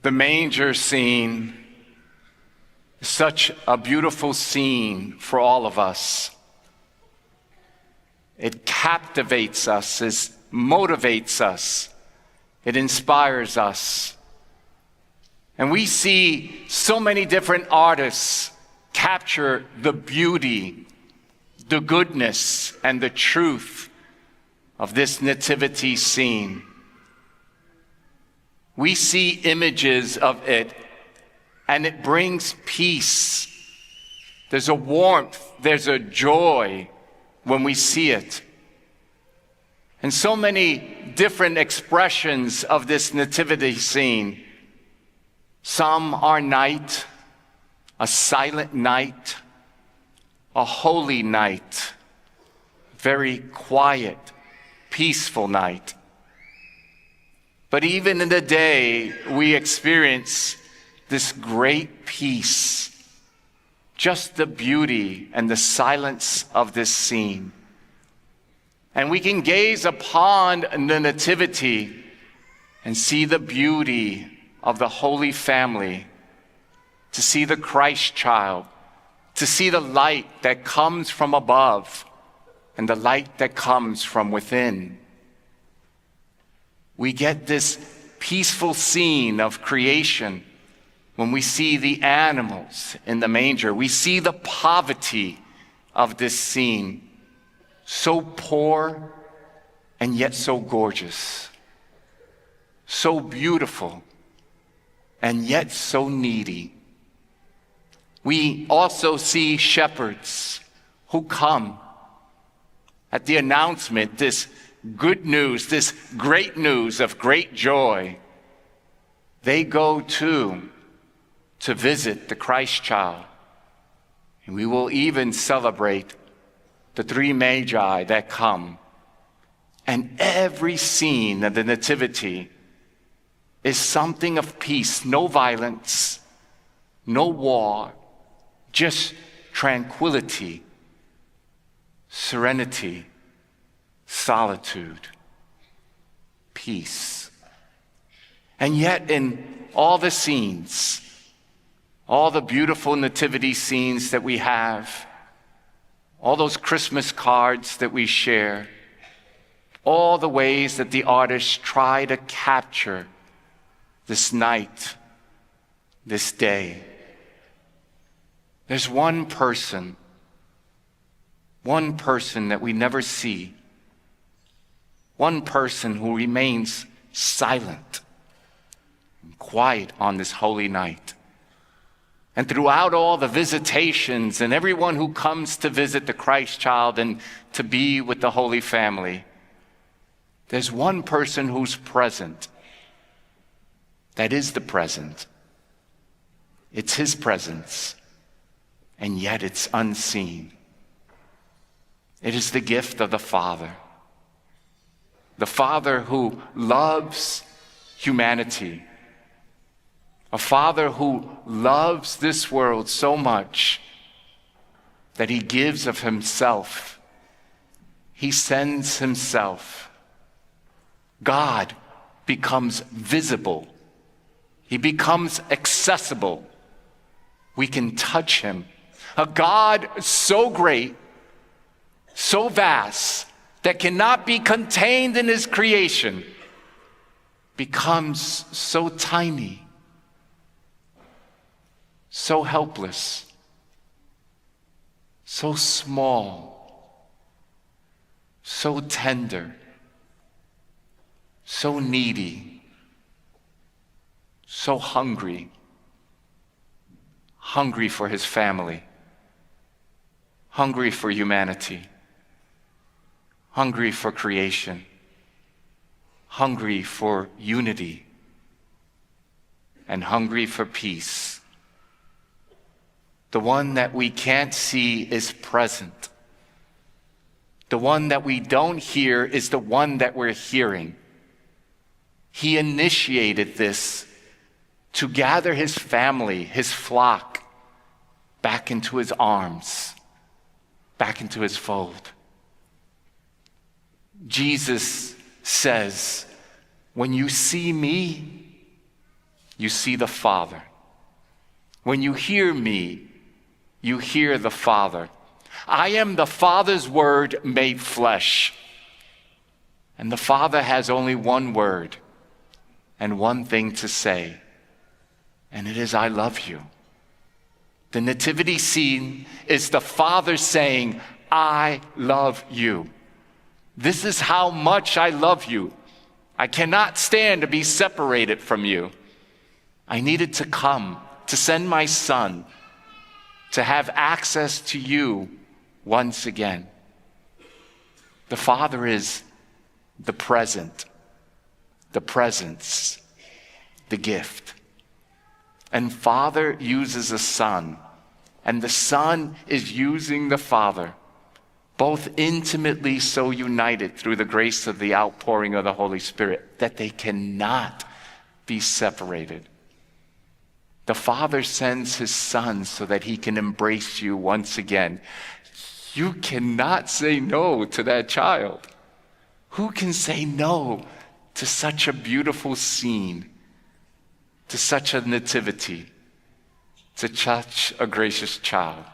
The manger scene is such a beautiful scene for all of us. It captivates us, it motivates us, it inspires us. And we see so many different artists capture the beauty, the goodness, and the truth of this nativity scene. We see images of it, and it brings peace. There's a warmth, there's a joy when we see it. And so many different expressions of this nativity scene. Some are night, a silent night, a holy night, very quiet, peaceful night. But even in the day, we experience this great peace, just the beauty and the silence of this scene. And we can gaze upon the nativity and see the beauty of the Holy Family, to see the Christ child, to see the light that comes from above and the light that comes from within. We get this peaceful scene of creation when we see the animals in the manger. We see the poverty of this scene, so poor and yet so gorgeous, so beautiful and yet so needy. We also see shepherds who come at the announcement, this good news, this great news of great joy. They go to visit the Christ child. And we will even celebrate the three magi that come. And every scene of the nativity is something of peace, no violence, no war, just tranquility, serenity, solitude, peace. And yet in all the scenes, all the beautiful nativity scenes that we have, all those Christmas cards that we share, all the ways that the artists try to capture this night, this day, there's one person that we never see, one person who remains silent and quiet on this holy night. And throughout all the visitations and everyone who comes to visit the Christ child and to be with the Holy Family, there's one person who's present. That is the present. It's his presence, and yet it's unseen. It is the gift of the Father who loves humanity, a Father who loves this world so much that he gives of himself. He sends himself. God becomes visible. He becomes accessible. We can touch him. A God so great, so vast, that cannot be contained in his creation, becomes so tiny, so helpless, so small, so tender, so needy, so hungry for his family, hungry for humanity, hungry for creation, hungry for unity, and hungry for peace. The one that we can't see is present. The one that we don't hear is the one that we're hearing. He initiated this to gather his family, his flock, back into his arms, back into his fold. Jesus says, when you see me, you see the Father. When you hear me, you hear the Father. I am the Father's word made flesh. And the Father has only one word and one thing to say, and it is, I love you. The nativity scene is the Father saying, I love you. This is how much I love you. I cannot stand to be separated from you. I needed to come, to send my Son, to have access to you once again. The Father is the present, the presence, the gift. And Father uses a Son, and the Son is using the Father, both intimately so united through the grace of the outpouring of the Holy Spirit that they cannot be separated. The Father sends his Son so that he can embrace you once again. You cannot say no to that child. Who can say no to such a beautiful scene, to such a nativity, to such a gracious child?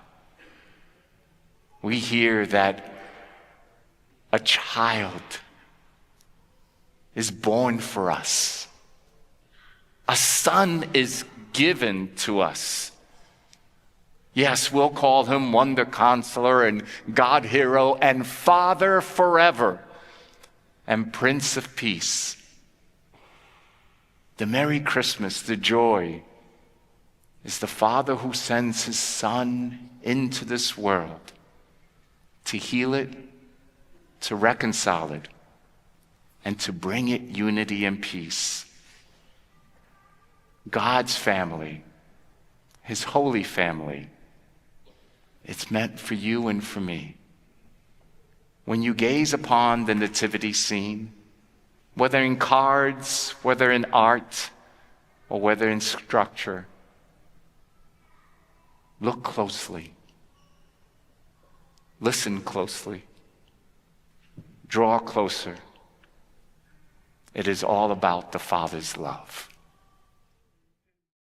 We hear that a child is born for us. A Son is given to us. Yes, we'll call him Wonder Counselor and God Hero and Father forever and Prince of Peace. The Merry Christmas, the joy, is the Father who sends his Son into this world to heal it, to reconcile it, and to bring it unity and peace. God's family, his holy family, it's meant for you and for me. When you gaze upon the nativity scene, whether in cards, whether in art, or whether in structure, look closely. Listen closely. Draw closer. It is all about the Father's love.